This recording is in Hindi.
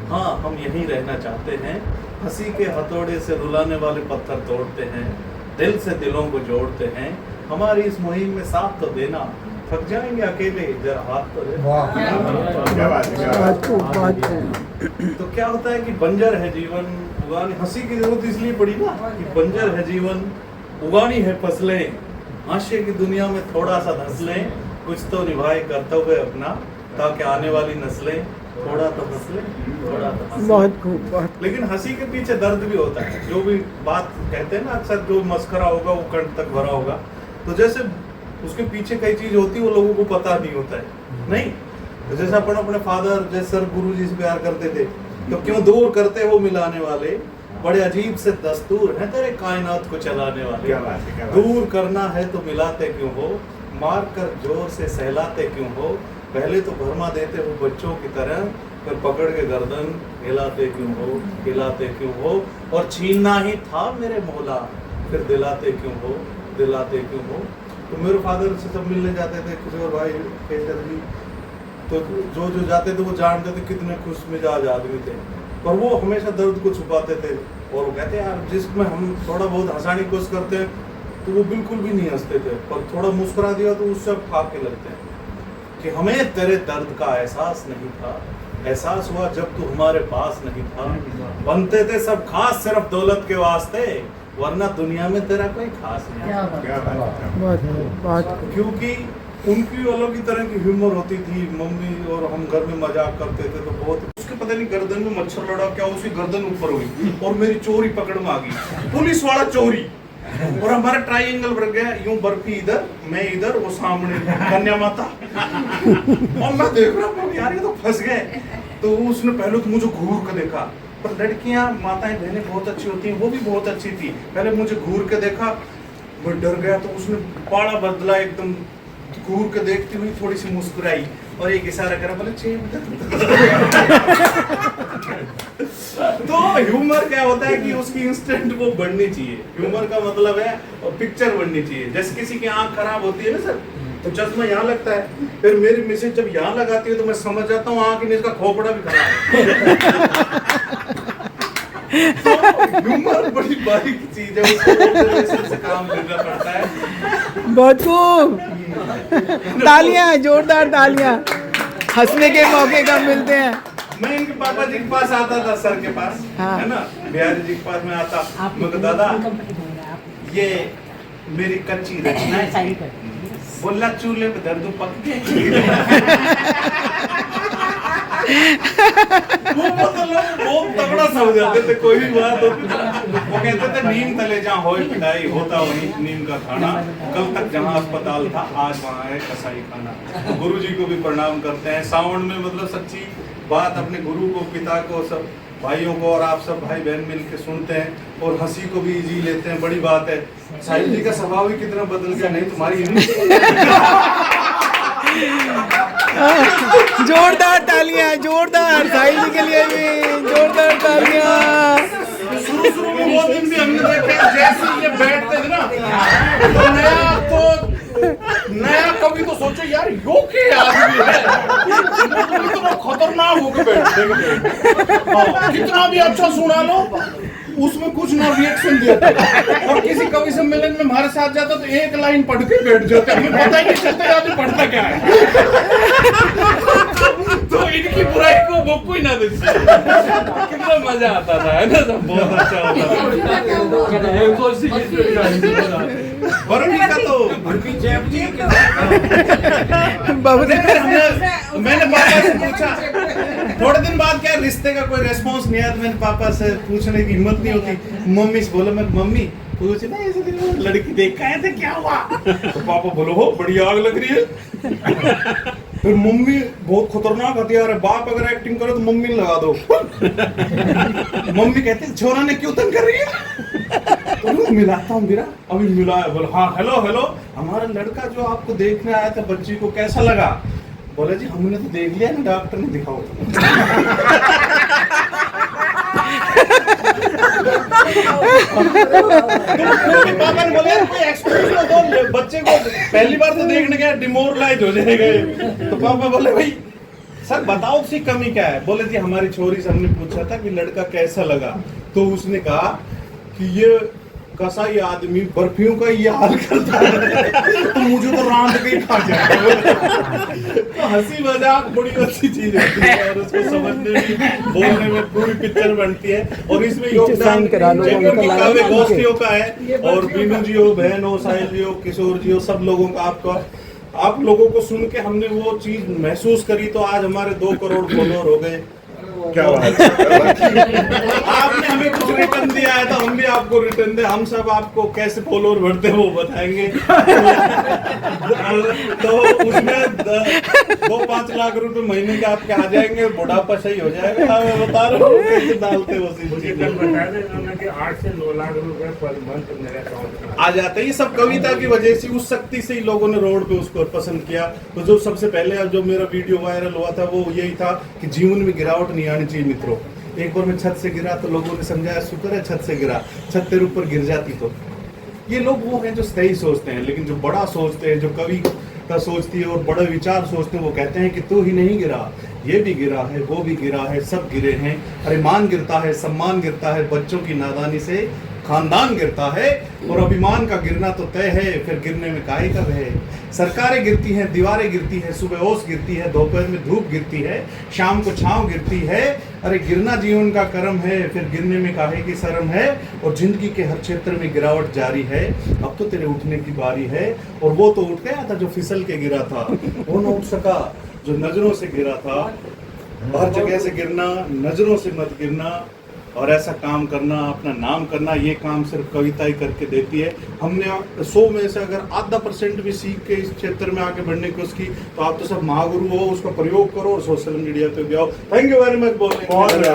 हाँ हम यहीं रहना चाहते हैं। हंसी के हथौड़े से रुलाने वाले पत्थर तोड़ते हैं, दिल से दिलों को जोड़ते हैं। हमारी इस मुहिम में साथ तो देना, थक जाएंगे अकेले, जरा हाथ तो देना। तो क्या होता है कि बंजर है जीवन, उगानी हंसी की जरूरत इसलिए पड़ी ना कि बंजर है जीवन, उगानी है फसलें, हाशिए की दुनिया में थोड़ा सा धंस लें, कुछ तो निभाए कर्तव्य अपना, ताकि आने वाली नस्लें थोड़ा तो हंस लें, थोड़ा तो हंस लें। बहुत खूब, बहुत। लेकिन हंसी के पीछे दर्द भी होता है। जो भी बात कहते हैं ना अक्सर, जो मस्करा होगा वो कंठ तक भरा होगा, तो जैसे उसके पीछे कई चीज होती है वो लोगों को पता नहीं होता है। नहीं तो जैसे अपन अपने फादर जैसे गुरु जी से प्यार करते थे, तो क्यों दूर करते हो मिलाने वाले, बड़े अजीब से दस्तूर हैं तेरे कायनात को चलाने वाले। दूर करना है तो मिलाते क्यों हो, मार कर जोर से सहलाते क्यों हो, पहले तो भरमा देते हो बच्चों की तरह, फिर पकड़ के गर्दन हिलाते क्यों हो, हिलाते क्यों हो, और छीनना ही था मेरे मौला, फिर दिलाते क्यों हो, दिलाते क्यों हो। तो मेरे फादर से सब मिलने जाते थे, किशोर भाई, केशर जी, तो जो जाते थे वो जानते थे कितने खुश मिजाज आदमी थे, पर वो हमेशा दर्द को छुपाते थे। और वो कहते हैं यार जिसमें हम थोड़ा बहुत हंसाने की कोशिश करते हैं तो वो बिल्कुल भी नहीं हंसते थे, पर थोड़ा मुस्कुरा दिया तो उससे फाके लगते हैं कि हमें तेरे दर्द का एहसास नहीं था, एहसास हुआ जब तू हमारे पास नहीं था। बनते थे सब खास सिर्फ दौलत के वास्ते, वरना दुनिया में तेरा कोई खास नहीं। क्योंकि उनकी अलग ही तरह की ह्यूमर होती थी। मम्मी और हम घर में मजाक करते थे तो बहुत, उसके पता नहीं गर्दन में मच्छर लड़ा क्या, उसकी गर्दन ऊपर हुई और मेरी चोरी पकड़ में आ गई, पुलिस वाला चोरी, और हमारा ट्रायंगल बन गया यूं, बर्फी इधर, मैं इधर, वो सामने कन्या माता। और मैं देख रहा हूँ यार ये तो फंस गए। तो उसने पहले तो मुझे घूर कर देखा, पर लड़कियां माताएं बहनें बहुत अच्छी होती हैं, वो भी बहुत अच्छी थी। पहले मुझे घूर के देखा, मैं डर गया, तो उसने पाड़ा बदला, एकदम घूर के देखती हुई थोड़ी सी मुस्कुराई और एक इशारा करा, बोले तो ह्यूमर क्या होता है कि उसकी इंस्टेंट वो बढ़नी चाहिए। ह्यूमर का मतलब है और पिक्चर बढ़नी चाहिए। जैसे किसी की आंख खराब होती है ना सर, तो चश्मा यहाँ लगता है, फिर मेरी मिसेज जब यहाँ लगाती है तो मैं समझ जाता हूँ आंख इसका खोपड़ा भी खराब है। तो ह्यूमर बड़ी बारीक चीज है, उसको से काम करना पड़ता है। बहुत खूब, तालियां, जोरदार तालियां, हंसने के मौके कब मिलते हैं। मैं इनके पापा जी के पास आता था, सर के पास, हाँ। है ना, बिहारी जी के पास में आता, मैं कहता दादा ये मेरी कच्ची रचना है, बोला चूल्हे पे दर्द पक वो बहुत तगड़ा समझ जाते थे कोई भी बात होती। वो कहते थे नीम तले जहाँ हो पिटाई, होता वही नीम का खाना, कल तक जहाँ अस्पताल था आज वहाँ है कसाई खाना। तो गुरु जी को भी प्रणाम करते हैं सावन में, मतलब सच्ची बात अपने गुरु को, पिता को, सब भाइयों को, और आप सब भाई बहन मिल के सुनते हैं और हंसी को भी जी लेते हैं, बड़ी बात है। साहिल जी का स्वभाव ही कितना बदल गया, नहीं तुम्हारी जोरदार तालियां, जोरदार, साहिल जी के लिए भी जोरदार तालियां। शुरू में वो दिन भी हमने देखे, जैसे ये बैठते थे ना, नया कभी तो सोचो यार यो के आदमी है, इतना खतरनाक होके बैठते हैं, कितना भी अच्छा सुना लो उसमें कुछ ना रिएक्शन देते, और किसी कवि सम्मेलन में हमारे साथ जाता तो एक लाइन पढ़ के बैठ जाते, हमें पता ही नहीं चलता आदमी पढ़ता क्या है। तो इनकी बुराई को वो कोई ना देती, कितना मजा आता था, है ना, सब बहुत अच्छा होता था। बर्फी का तो मैंने पापा से पूछा, थोड़े दिन बाद क्या रिश्ते का कोई रेस्पॉन्स नहीं आया, तो मैंने पापा से पूछने की हिम्मत नहीं होती। मम्मी से बोला, मैं मम्मी पूछ ना ऐसे दिन लड़की देख के आए थे क्या हुआ, तो पापा बोलो हो बड़ी आग लग रही है। फिर मम्मी बहुत खतरनाक हथियार है, बाप अगर एक्टिंग करे तो मम्मी लगा दो। मम्मी कहती छोरा ने क्यों तंग कर रही है, तो मिलाता हूँ मेरा, अभी मिलाया, बोला हाँ हेलो हेलो, हमारा लड़का जो आपको देखने आया था बच्ची को कैसा लगा, बोला जी हमने तो देख लिया ना, डॉक्टर ने दिखाओ। पापा ने बोला कोई एक्सपीरियंस दो, बच्चे को पहली बार तो देखने गया डिमोरलाइज हो जाएगा। तो पापा बोले भाई सर बताओ उसकी कमी क्या है? बोले जी हमारी छोरी से हमने पूछा था कि लड़का कैसा लगा, तो उसने कहा कि ये कसाई आदमी बर्फियों का ये हाल करता है तो मुझे तो रांध के ही खा जाए। तो हंसी मजाक बड़ी अच्छी चीज होती है और उसको समझने में बोलने में पूरी पिक्चर बनती है। और इसमें योगदान काव्य गोष्ठियों का है और बीनू जी हो, बहन हो, साहिल जी हो, किशोर जी हो, सब लोगों का आपका आप लोगों को सुन के हमने वो चीज महसूस करी तो आज हमारे 2 करोड़ फॉलोअर हो गए। क्या बात है। आपने हमें कुछ रिटर्न दिया है तो हम भी आपको रिटर्न दे। हम सब आपको कैसे फॉलोअर बढ़ते हैं वो बताएंगे। तो उसमें 2-5 लाख रुपए महीने के आपके आ जाएंगे, बुढ़ापा सही हो जाएगा। मैं बता रहा हूँ कैसे डालते हो। बता दें कि 8 से 9 लाख रुपए पर मंथ मेरे अकाउंट में आ जाता है। ये सब कविता की वजह से, उस शक्ति से ही लोगों ने रोड पे उसको पसंद किया। तो जो सबसे पहले जो मेरा वीडियो वायरल हुआ था वो यही था कि जीवन में गिरावट नहीं आनी चाहिए मित्रों। एक बार मैं छत से गिरा तो लोगों ने समझाया शुक्र है छत से गिरा, छत तेरे ऊपर गिर जाती तो। ये लोग वो हैं जो सही सोचते हैं, लेकिन जो बड़ा सोचते हैं, जो कवि का सोचती है और बड़े विचार सोचते हैं, वो कहते हैं कि तू ही नहीं गिरा, ये भी गिरा है, वो भी गिरा है, सब गिरे हैं। अरे मान गिरता है, सम्मान गिरता है, बच्चों की नादानी से खानदान गिरता है और अभिमान का गिरना तो तय है, फिर गिरने में काहे का है। सरकारें गिरती हैं, दीवारें गिरती हैं, सुबह ओस गिरती है, दोपहर में धूप गिरती है, शाम को छांव गिरती है। अरे गिरना जीवन का कर्म है, फिर गिरने में काहे की शर्म है। और जिंदगी के हर क्षेत्र में गिरावट जारी है, अब तो तेरे उठने की बारी है। और वो तो उठ गया था जो फिसल के गिरा था, वो न उठ सका जो नजरों से गिरा था। हर जगह से गिरना, नजरों से मत गिरना, और ऐसा काम करना, अपना नाम करना, ये काम सिर्फ कविता ही करके देती है। हमने 100 में से अगर आधा % भी सीख के इस क्षेत्र में आगे बढ़ने की कोशिश की तो आप तो सब महागुरु हो, उसका प्रयोग करो और सोशल मीडिया पे भी आओ। थैंक यू वेरी मच बोलने के लिए।